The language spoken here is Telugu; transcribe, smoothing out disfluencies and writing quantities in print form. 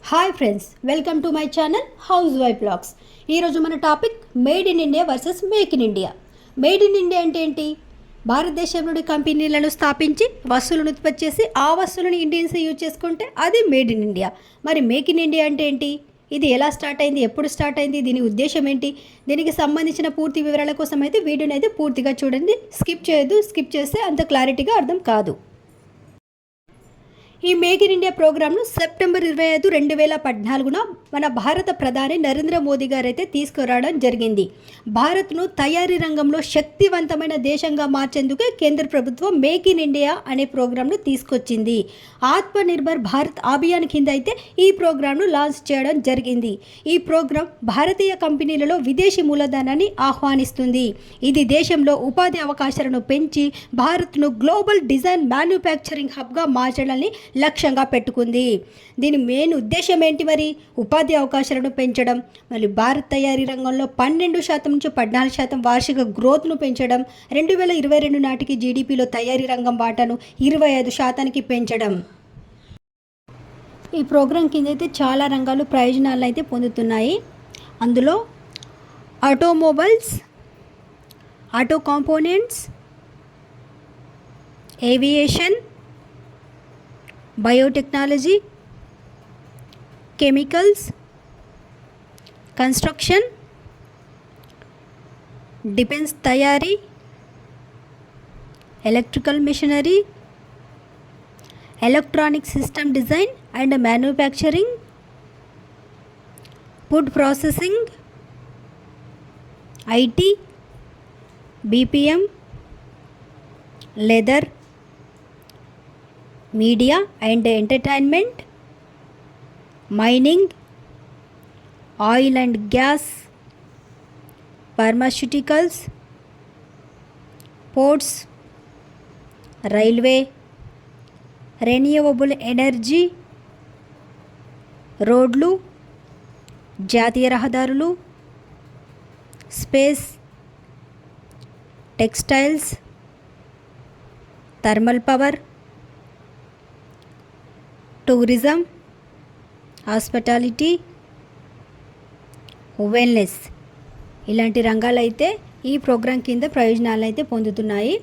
Hi friends, welcome to my channel housewife blogs. ఈరోజు మన topic made in India versus make in India. Made in India అంటే ఏంటి? భారతదేశంలోని కంపెనీలను స్థాపించి వస్తువులను ఉత్పత్తి చేసి ఆ వస్తువులను ఇండియన్స్ యూజ్ చేసుకుంటే అది మేడ్ ఇన్ ఇండియా. మరి మేక్ ఇన్ ఇండియా అంటే ఏంటి? ఇది ఎలా స్టార్ట్ అయింది, ఎప్పుడు స్టార్ట్ అయింది, దీని ఉద్దేశం ఏంటి? దీనికి సంబంధించిన పూర్తి వివరాల కోసం అయితే వీడియోని అయితే పూర్తిగా చూడండి. స్కిప్ చేయొద్దు. స్కిప్ చేస్తే అంత క్లారిటీగా అర్థం కాదు. ఈ మేక్ ఇన్ ఇండియా ప్రోగ్రామ్ను సెప్టెంబర్ 25, 2014 మన భారత ప్రధాని నరేంద్ర మోదీ గారు అయితే తీసుకురావడం జరిగింది. భారత్ను తయారీ రంగంలో శక్తివంతమైన దేశంగా మార్చేందుకే కేంద్ర ప్రభుత్వం మేక్ ఇన్ ఇండియా అనే ప్రోగ్రామ్ను తీసుకొచ్చింది. ఆత్మనిర్భర్ భారత్ అభియాన్ కింద అయితే ఈ ప్రోగ్రామ్ను లాంచ్ చేయడం జరిగింది. ఈ ప్రోగ్రాం భారతీయ కంపెనీలలో విదేశీ మూలధనాన్ని ఆహ్వానిస్తుంది. ఇది దేశంలో ఉపాధి అవకాశాలను పెంచి భారత్ను గ్లోబల్ డిజైన్ మ్యానుఫ్యాక్చరింగ్ హబ్గా మార్చడాన్ని లక్ష్యంగా పెట్టుకుంది. దీని మెయిన్ ఉద్దేశం ఏంటి? మరి ఉపాధి అవకాశాలను పెంచడం, మరి భారత్ తయారీ రంగంలో 12% నుంచి 14% వార్షిక గ్రోత్ను పెంచడం, 2022 నాటికి జీడిపిలో తయారీ రంగం వాటాను 25% పెంచడం. ఈ ప్రోగ్రాం కింద అయితే చాలా రంగాలు ప్రయోజనాలను అయితే పొందుతున్నాయి. అందులో automobiles, auto components, aviation, biotechnology, chemicals, construction, defence తయారీ, electrical machinery, electronic system design and manufacturing, food processing, IT, BPM, leather, media and entertainment, mining, oil and gas, pharmaceuticals, ports, railway, renewable energy, రోడ్లు, జాతీయ రహదారులు, space, textiles, thermal power, tourism, hospitality, wellness ఇలాంటి రంగాలు అయితే ఈ ప్రోగ్రాం కింద ప్రయోజనాలు అయితే పొందుతున్నాయి.